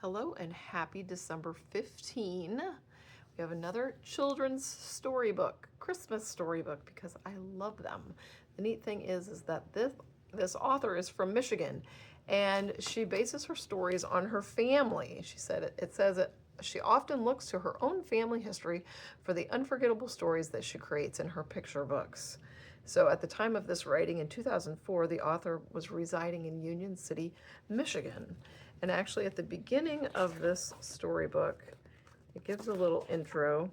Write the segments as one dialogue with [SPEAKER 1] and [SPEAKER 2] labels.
[SPEAKER 1] Hello and happy December 15. We have another children's storybook, Christmas storybook, because I love them. The neat thing is that this author is from Michigan, and she bases her stories on her family. She said it says that she often looks to her own family history for the unforgettable stories that she creates in her picture books. So at the time of this writing in 2004, the author was residing in Union City, Michigan. And actually, at the beginning of this storybook, it gives a little intro.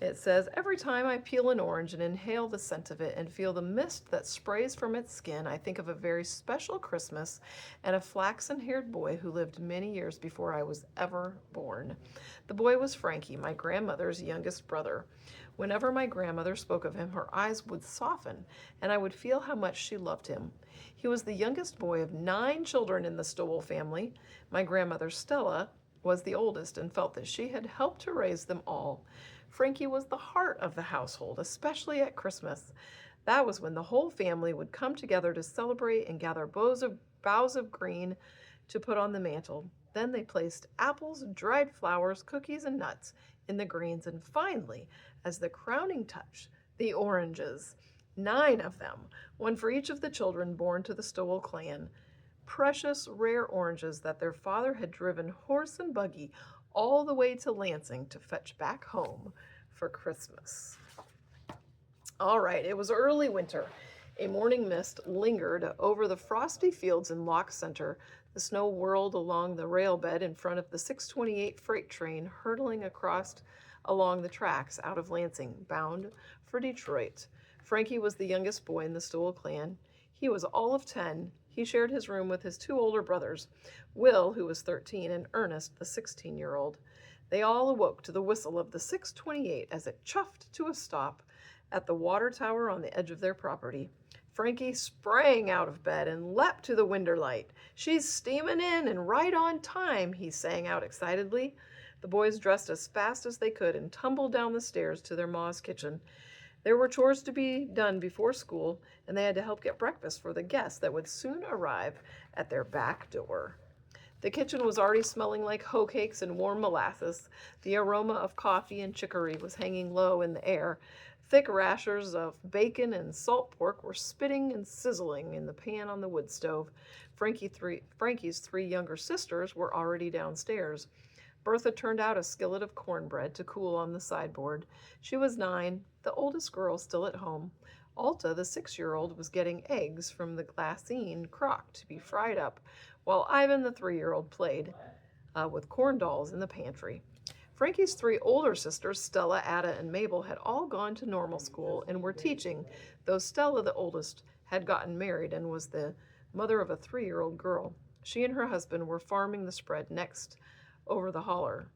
[SPEAKER 1] It says, every time I peel an orange and inhale the scent of it and feel the mist that sprays from its skin, I think of a very special Christmas and a flaxen-haired boy who lived many years before I was ever born. The boy was Frankie, my grandmother's youngest brother. Whenever my grandmother spoke of him, her eyes would soften, and I would feel how much she loved him. He was the youngest boy of 9 children in the Stowell family. My grandmother, Stella, was the oldest and felt that she had helped to raise them all. Frankie was the heart of the household, especially at Christmas. That was when the whole family would come together to celebrate and gather boughs of green to put on the mantle. Then they placed apples, dried flowers, cookies, and nuts in the greens, and finally, as the crowning touch, the oranges. 9 of them, one for each of the children born to the Stowell clan. Precious, rare oranges that their father had driven horse and buggy all the way to Lansing to fetch back home for Christmas. All right, it was early winter. A morning mist lingered over the frosty fields in Lock Center. The snow whirled along the rail bed in front of the 628 freight train hurtling along the tracks out of Lansing, bound for Detroit. Frankie was the youngest boy in the Stowell clan. He was all of 10. He shared his room with his 2 older brothers, Will, who was 13, and Ernest, the 16-year-old. They all awoke to the whistle of the 628 as it chuffed to a stop at the water tower on the edge of their property. Frankie sprang out of bed and leapt to the window light. "She's steaming in and right on time," he sang out excitedly. The boys dressed as fast as they could and tumbled down the stairs to their ma's kitchen. There were chores to be done before school, and they had to help get breakfast for the guests that would soon arrive at their back door. The kitchen was already smelling like hoe cakes and warm molasses. The aroma of coffee and chicory was hanging low in the air. Thick rashers of bacon and salt pork were spitting and sizzling in the pan on the wood stove. Frankie's 3 younger sisters were already downstairs. Bertha turned out a skillet of cornbread to cool on the sideboard. She was 9, the oldest girl still at home. Alta, the 6-year-old, was getting eggs from the glassine crock to be fried up, while Ivan, the 3-year-old, played with corn dolls in the pantry. Frankie's 3 older sisters, Stella, Ada, and Mabel, had all gone to normal school and were teaching, though Stella, the oldest, had gotten married and was the mother of a 3-year-old girl. She and her husband were farming the spread right next over the holler.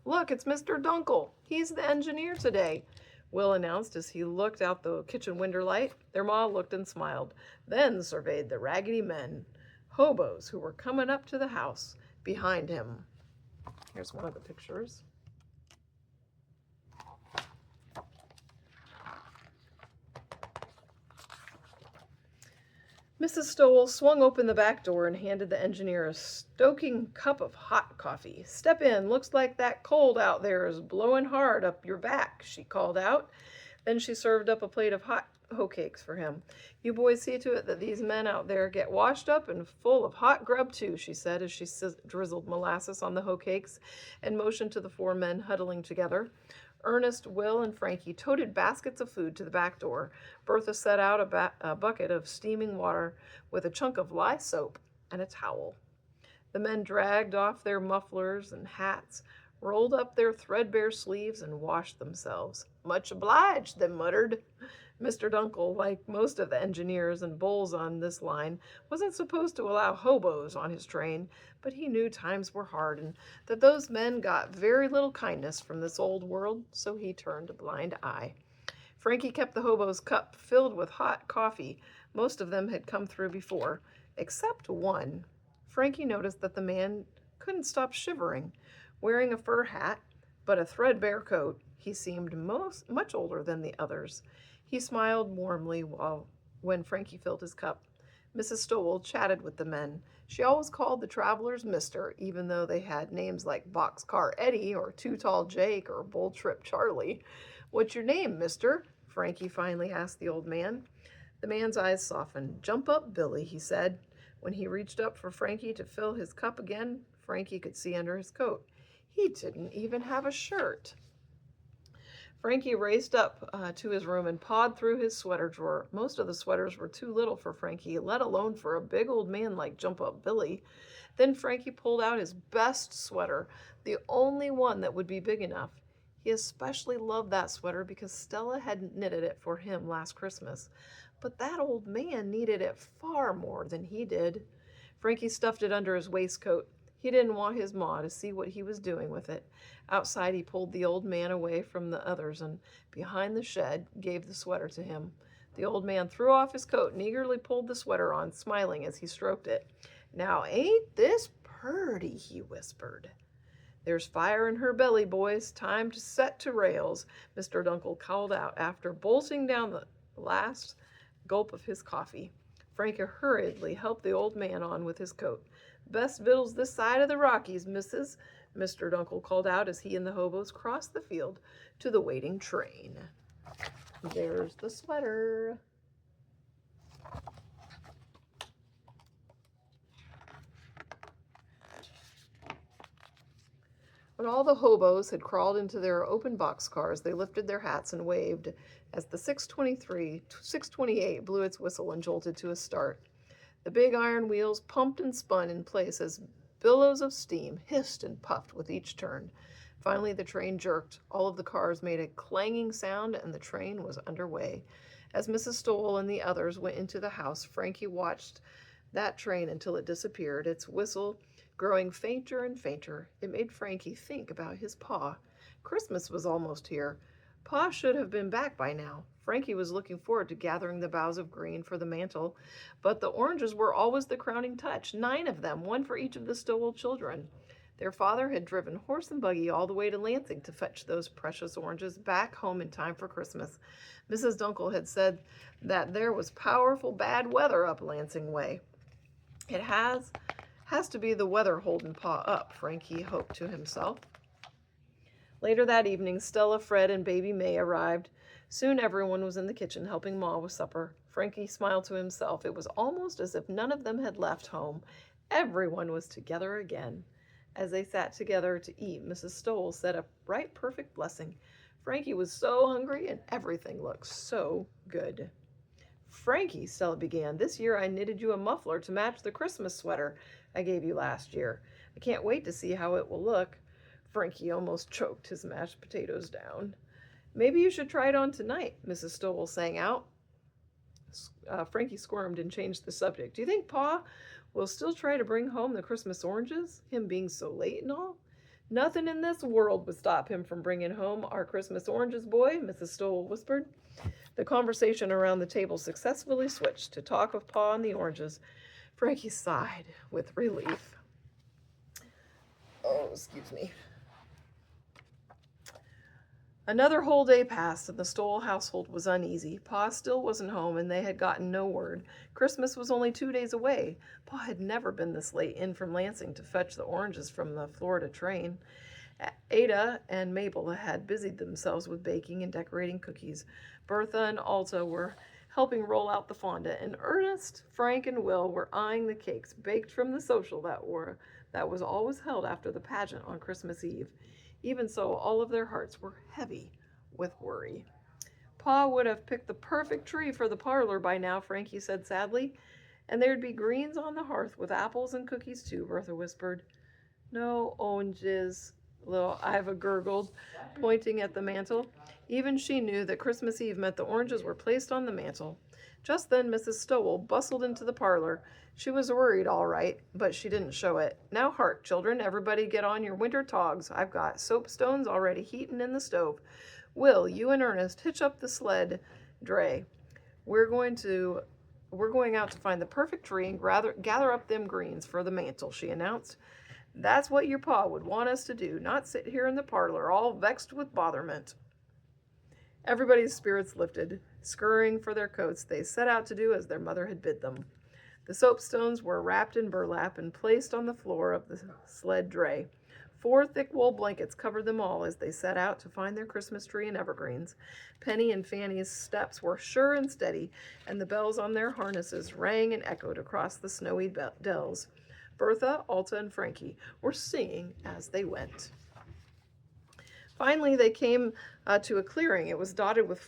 [SPEAKER 1] "Look, it's Mr. Dunkel. He's the engineer today," Will announced as he looked out the kitchen window light. Their ma looked and smiled, then surveyed the raggedy men, hobos, who were coming up to the house behind him. Here's one of the pictures. Mrs. Stowell swung open the back door and handed the engineer a stoking cup of hot coffee. "Step in. Looks like that cold out there is blowing hard up your back," she called out. Then she served up a plate of hot hoe cakes for him. "You boys see to it that these men out there get washed up and full of hot grub too," she said as she drizzled molasses on the hoe cakes and motioned to the 4 men huddling together. Ernest, Will, and Frankie toted baskets of food to the back door. Bertha set out a bucket of steaming water with a chunk of lye soap and a towel. The men dragged off their mufflers and hats, rolled up their threadbare sleeves, and washed themselves. "Much obliged," they muttered. Mr. Dunkel, like most of the engineers and bulls on this line, wasn't supposed to allow hobos on his train, but he knew times were hard and that those men got very little kindness from this old world, so he turned a blind eye. Frankie kept the hobo's cup filled with hot coffee. Most of them had come through before, except one. Frankie noticed that the man couldn't stop shivering. Wearing a fur hat, but a threadbare coat, he seemed much older than the others. He smiled warmly when Frankie filled his cup. Mrs. Stowell chatted with the men. She always called the travelers Mister, even though they had names like Boxcar Eddie or Too Tall Jake or Bull Trip Charlie. "What's your name, Mister?" Frankie finally asked the old man. The man's eyes softened. "Jump up, Billy," he said. When he reached up for Frankie to fill his cup again, Frankie could see under his coat. He didn't even have a shirt. Frankie raced up to his room and pawed through his sweater drawer. Most of the sweaters were too little for Frankie, let alone for a big old man like Jump Up Billy. Then Frankie pulled out his best sweater, the only one that would be big enough. He especially loved that sweater because Stella had knitted it for him last Christmas. But that old man needed it far more than he did. Frankie stuffed it under his waistcoat. He didn't want his ma to see what he was doing with it. Outside, he pulled the old man away from the others and, behind the shed, gave the sweater to him. The old man threw off his coat and eagerly pulled the sweater on, smiling as he stroked it. "Now, ain't this purty?" he whispered. "There's fire in her belly, boys. Time to set to rails," Mr. Dunkel called out after bolting down the last gulp of his coffee. Frankie hurriedly helped the old man on with his coat. "Best victuals this side of the Rockies, missus," Mr. Dunkel called out as he and the hobos crossed the field to the waiting train. There's the sweater. When all the hobos had crawled into their open boxcars, they lifted their hats and waved as the 628 blew its whistle and jolted to a start. The big iron wheels pumped and spun in place as billows of steam hissed and puffed with each turn. Finally, the train jerked. All of the cars made a clanging sound, and the train was underway. As Mrs. Stowell and the others went into the house, Frankie watched that train until it disappeared, its whistle growing fainter and fainter. It made Frankie think about his pa. Christmas was almost here. Pa should have been back by now. Frankie was looking forward to gathering the boughs of green for the mantle, but the oranges were always the crowning touch. 9 of them, 1 for each of the Stowell children. Their father had driven horse and buggy all the way to Lansing to fetch those precious oranges back home in time for Christmas. Mrs. Dunkel had said that there was powerful bad weather up Lansing way. It has to be the weather holding Pa up, Frankie hoped to himself. Later that evening, Stella, Fred, and baby May arrived. Soon everyone was in the kitchen helping Ma with supper. Frankie smiled to himself. It was almost as if none of them had left home. Everyone was together again. As they sat together to eat, Mrs. Stowell said a right perfect blessing. Frankie was so hungry and everything looked so good. "Frankie," Stella began, "this year I knitted you a muffler to match the Christmas sweater I gave you last year. I can't wait to see how it will look." Frankie almost choked his mashed potatoes down. "Maybe you should try it on tonight," Mrs. Stowell sang out. Frankie squirmed and changed the subject. "Do you think Pa will still try to bring home the Christmas oranges, him being so late and all?" "Nothing in this world would stop him from bringing home our Christmas oranges, boy," Mrs. Stowell whispered. The conversation around the table successfully switched to talk of Pa and the oranges. Frankie sighed with relief. Oh, excuse me. Another whole day passed, and the Stowell household was uneasy. Pa still wasn't home, and they had gotten no word. Christmas was only 2 days away. Pa had never been this late in from Lansing to fetch the oranges from the Florida train. Ada and Mabel had busied themselves with baking and decorating cookies. Bertha and Alta were helping roll out the fondant, and Ernest, Frank, and Will were eyeing the cakes baked from the social that was always held after the pageant on Christmas Eve. Even so, all of their hearts were heavy with worry. Pa would have picked the perfect tree for the parlor by now, Frankie said sadly. And there'd be greens on the hearth with apples and cookies too, Bertha whispered. No oranges, little Iva gurgled, pointing at the mantel. Even she knew that Christmas Eve meant the oranges were placed on the mantel. Just then Mrs. Stowell bustled into the parlor. She was worried, all right, but she didn't show it. Now hark, children, everybody get on your winter togs. I've got soapstones already heating in the stove. Will, you and Ernest hitch up the sled dray. We're going out to find the perfect tree and gather up them greens for the mantel, she announced. That's what your pa would want us to do, not sit here in the parlor all vexed with botherment. Everybody's spirits lifted. Scurrying for their coats, they set out to do as their mother had bid them. The soapstones were wrapped in burlap and placed on the floor of the sled dray. 4 thick wool blankets covered them all as they set out to find their Christmas tree and evergreens. Penny and Fanny's steps were sure and steady, and the bells on their harnesses rang and echoed across the snowy dells. Bertha, Alta, and Frankie were singing as they went. Finally, they came to a clearing. It was dotted with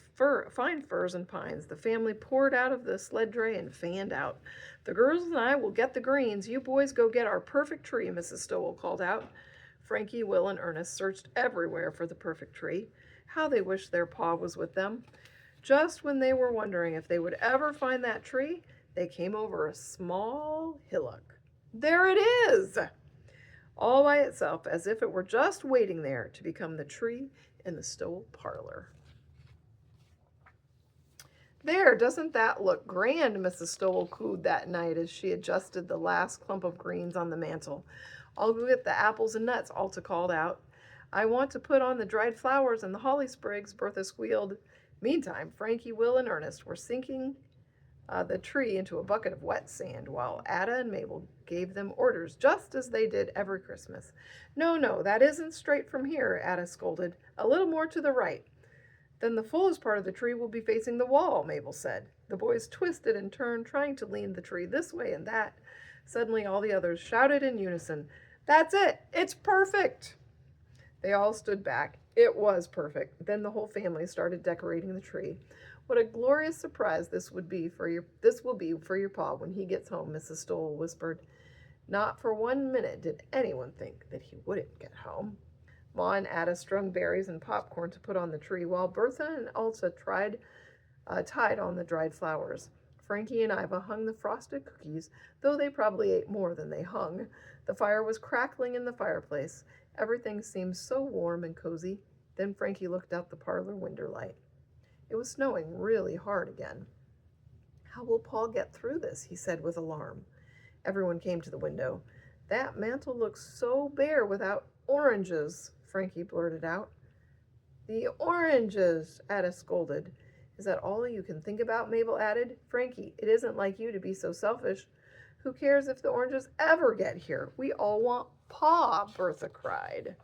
[SPEAKER 1] fine firs and pines. The family poured out of the sled dray and fanned out. "The girls and I will get the greens. You boys go get our perfect tree," Mrs. Stowell called out. Frankie, Will, and Ernest searched everywhere for the perfect tree. How they wished their pa was with them. Just when they were wondering if they would ever find that tree, they came over a small hillock. There it is! All by itself, as if it were just waiting there to become the tree in the Stowell parlor. "There, doesn't that look grand?" Mrs. Stowell cooed that night as she adjusted the last clump of greens on the mantel. "I'll go get the apples and nuts," Alta called out. "I want to put on the dried flowers and the holly sprigs," Bertha squealed. Meantime, Frankie, Will, and Ernest were sinking the tree into a bucket of wet sand, while Ada and Mabel gave them orders, just as they did every Christmas. No, that isn't straight from here," Ada scolded. "A little more to the right." "Then the fullest part of the tree will be facing the wall," Mabel said. The boys twisted and turned, trying to lean the tree this way and that. Suddenly, all the others shouted in unison, "That's it! It's perfect!" They all stood back. It was perfect. Then the whole family started decorating the tree. "What a glorious surprise this will be for your pa when he gets home," Mrs. Stowell whispered. Not for 1 minute did anyone think that he wouldn't get home. Ma and Ada strung berries and popcorn to put on the tree, while Bertha and Elsa tied on the dried flowers. Frankie and Iva hung the frosted cookies, though they probably ate more than they hung. The fire was crackling in the fireplace. Everything seemed so warm and cozy. Then Frankie looked out the parlor window light. It was snowing really hard again. "How will Paul get through this?" he said with alarm. Everyone came to the window. "That mantel looks so bare without oranges," Frankie blurted out. "The oranges," Ada scolded. "Is that all you can think about?" Mabel added. "Frankie, it isn't like you to be so selfish. Who cares if the oranges ever get here? We all want Pa," Bertha cried.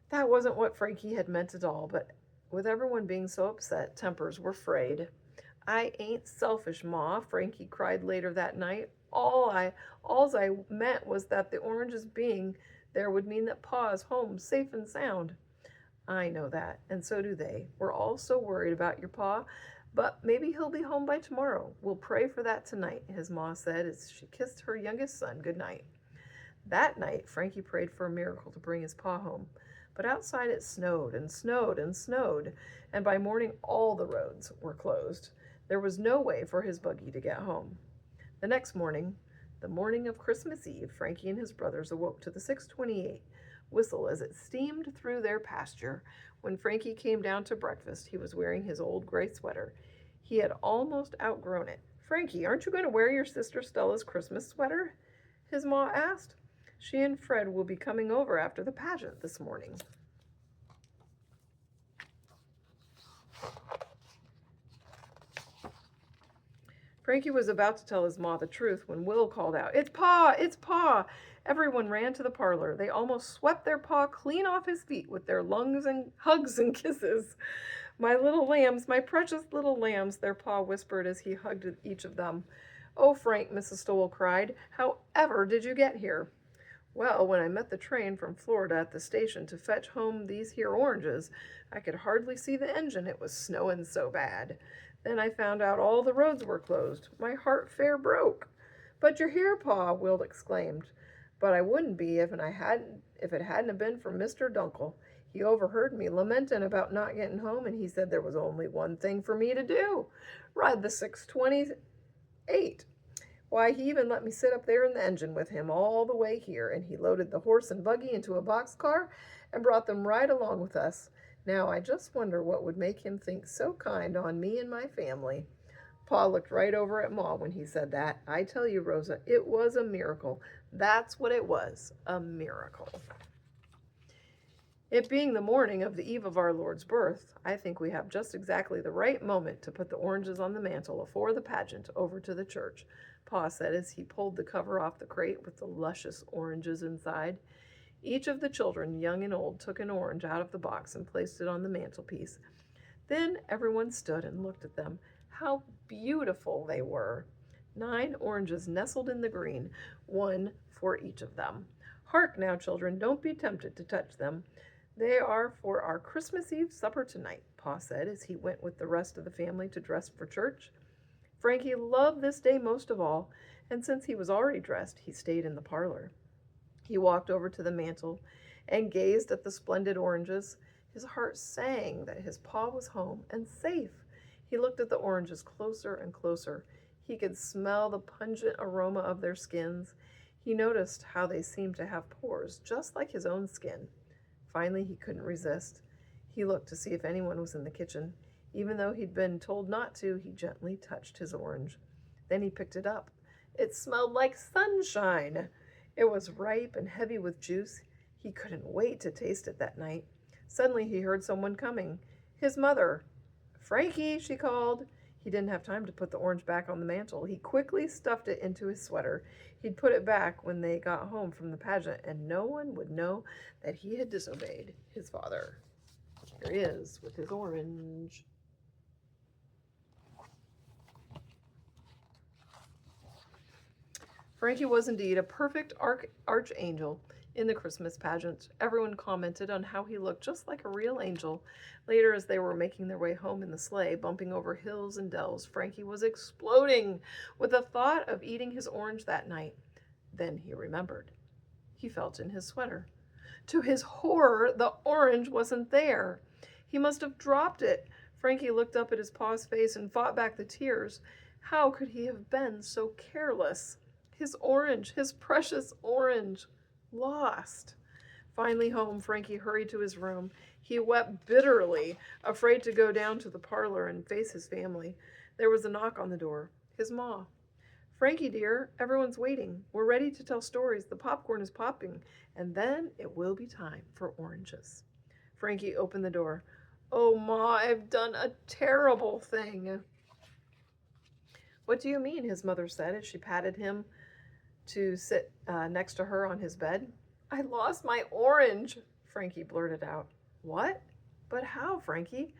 [SPEAKER 1] That wasn't what Frankie had meant at all, but with everyone being so upset, tempers were frayed. "I ain't selfish, Ma," Frankie cried later that night. Alls I meant was that the oranges being there would mean that Pa is home safe and sound." "I know that, and so do they. We're all so worried about your Pa, but maybe he'll be home by tomorrow. We'll pray for that tonight," his ma said as she kissed her youngest son good night. That night, Frankie prayed for a miracle to bring his Pa home. But outside it snowed and snowed and snowed, and by morning all the roads were closed. There was no way for his buggy to get home. The next morning, the morning of Christmas Eve, Frankie and his brothers awoke to the 6:28 whistle as it steamed through their pasture. When Frankie came down to breakfast, he was wearing his old gray sweater. He had almost outgrown it. "Frankie, aren't you going to wear your sister Stella's Christmas sweater?" his ma asked. "She and Fred will be coming over after the pageant this morning." Frankie was about to tell his ma the truth when Will called out, "It's Pa! It's Pa!" Everyone ran to the parlor. They almost swept their Pa clean off his feet with their hugs and kisses. "My little lambs, my precious little lambs," their Pa whispered as he hugged each of them. "Oh, Frank," Mrs. Stowell cried, "how ever did you get here?" "Well, when I met the train from Florida at the station to fetch home these here oranges, I could hardly see the engine, it was snowing so bad. Then I found out all the roads were closed. My heart fair broke." "But you're here, Pa," Will exclaimed. "But I wouldn't be if it hadn't been for Mr. Dunkel. He overheard me lamenting about not getting home, and he said there was only one thing for me to do, ride the 6:28. Why, he even let me sit up there in the engine with him all the way here, and he loaded the horse and buggy into a boxcar and brought them right along with us. Now, I just wonder what would make him think so kind on me and my family." Pa looked right over at Ma when he said that. "I tell you, Rosa, it was a miracle. That's what it was, a miracle." It being the morning of the eve of our Lord's birth, I think we have just exactly the right moment to put the oranges on the mantel afore the pageant over to the church, Pa said as he pulled the cover off the crate with the luscious oranges inside. Each of the children, young and old, took an orange out of the box and placed it on the mantelpiece. Then everyone stood and looked at them. How beautiful they were! 9 oranges nestled in the green, one for each of them. Hark now, children, don't be tempted to touch them. They are for our Christmas Eve supper tonight, Pa said as he went with the rest of the family to dress for church. Frankie loved this day most of all, and since he was already dressed, he stayed in the parlor. He walked over to the mantel and gazed at the splendid oranges. His heart sang that his Pa was home and safe. He looked at the oranges closer and closer. He could smell the pungent aroma of their skins. He noticed how they seemed to have pores, just like his own skin. Finally, he couldn't resist. He looked to see if anyone was in the kitchen. Even though he'd been told not to, he gently touched his orange. Then he picked it up. It smelled like sunshine. It was ripe and heavy with juice. He couldn't wait to taste it that night. Suddenly he heard someone coming. His mother. "Frankie," she called. He didn't have time to put the orange back on the mantel. He quickly stuffed it into his sweater. He'd put it back when they got home from the pageant, and no one would know that he had disobeyed his father. Here he is with his orange. Frankie was indeed a perfect archangel in the Christmas pageant. Everyone commented on how he looked just like a real angel. Later, as they were making their way home in the sleigh, bumping over hills and dells, Frankie was exploding with the thought of eating his orange that night. Then he remembered. He felt in his sweater. To his horror, the orange wasn't there. He must have dropped it. Frankie looked up at his pa's face and fought back the tears. How could he have been so careless? His orange, his precious orange, lost. Finally home, Frankie hurried to his room. He wept bitterly, afraid to go down to the parlor and face his family. There was a knock on the door. His ma. "Frankie, dear, everyone's waiting. We're ready to tell stories. The popcorn is popping, and then it will be time for oranges." Frankie opened the door. "Oh, Ma, I've done a terrible thing." "What do you mean?" his mother said as she patted him to sit next to her on his bed. "I lost my orange," Frankie blurted out. "What? But how, Frankie?"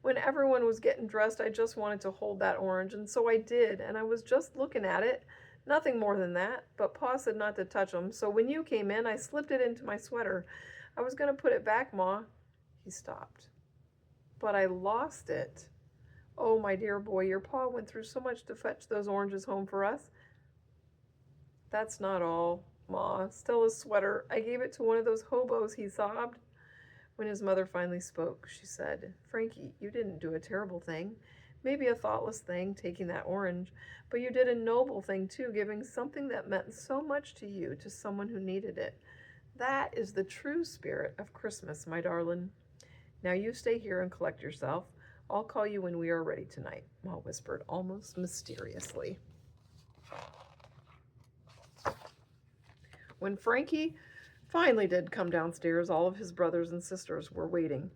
[SPEAKER 1] "When everyone was getting dressed, I just wanted to hold that orange, and so I did, and I was just looking at it. Nothing more than that, but Pa said not to touch 'em, so when you came in, I slipped it into my sweater. I was going to put it back, Ma." He stopped. "But I lost it." "Oh, my dear boy, your Pa went through so much to fetch those oranges home for us." "That's not all, Ma. Stella's sweater. I gave it to one of those hobos," he sobbed. When his mother finally spoke, she said, "Frankie, you didn't do a terrible thing. Maybe a thoughtless thing, taking that orange. But you did a noble thing, too, giving something that meant so much to you to someone who needed it. That is the true spirit of Christmas, my darling. Now you stay here and collect yourself. I'll call you when we are ready tonight," Ma whispered almost mysteriously. When Frankie finally did come downstairs, all of his brothers and sisters were waiting.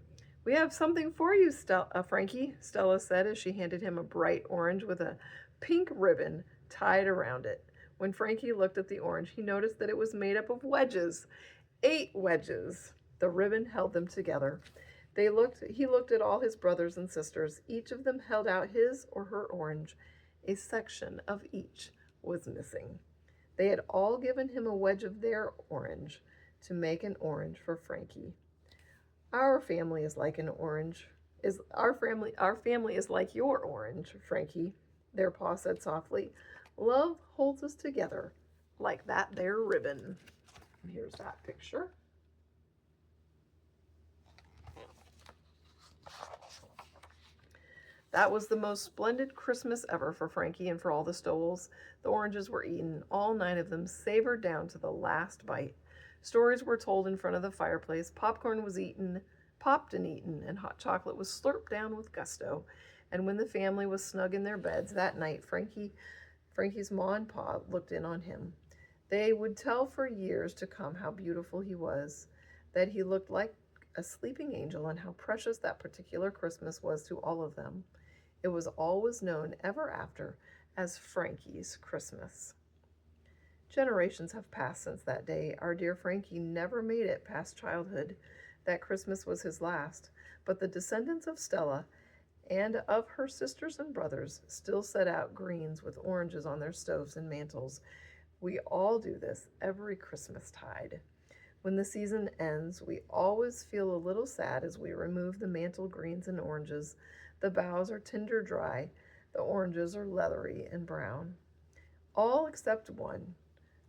[SPEAKER 1] "We have something for you, Frankie," Stella said as she handed him a bright orange with a pink ribbon tied around it. When Frankie looked at the orange, he noticed that it was made up of wedges. 8 wedges. The ribbon held them together. He looked at all his brothers and sisters. Each of them held out his or her orange. A section of each was missing. They had all given him a wedge of their orange to make an orange for Frankie. Our family is like your orange, Frankie," their Pa said softly. "Love holds us together like that there ribbon." Here's that picture. That was the most splendid Christmas ever for Frankie and for all the Stoles. The oranges were eaten, all 9 of them, savored down to the last bite. Stories were told in front of the fireplace. Popcorn was popped and eaten, and hot chocolate was slurped down with gusto. And when the family was snug in their beds that night, Frankie's Ma and Pa looked in on him. They would tell for years to come how beautiful he was, that he looked like a sleeping angel and how precious that particular Christmas was to all of them. It was always known ever after as Frankie's Christmas. Generations have passed since that day. Our dear Frankie never made it past childhood. That Christmas was his last, but the descendants of Stella and of her sisters and brothers still set out greens with oranges on their stoves and mantels. We all do this every Christmastide. When the season ends, we always feel a little sad as we remove the mantle greens and oranges. The boughs are tinder dry, the oranges are leathery and brown. All except one,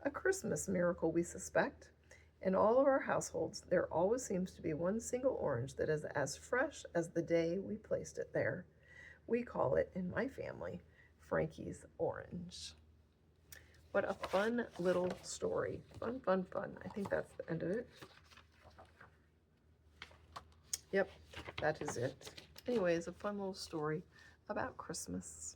[SPEAKER 1] a Christmas miracle we suspect. In all of our households, there always seems to be one single orange that is as fresh as the day we placed it there. We call it, in my family, Frankie's orange. What a fun little story. Fun, fun, fun. I think that's the end of it. Yep, that is it. Anyways, a fun little story about Christmas.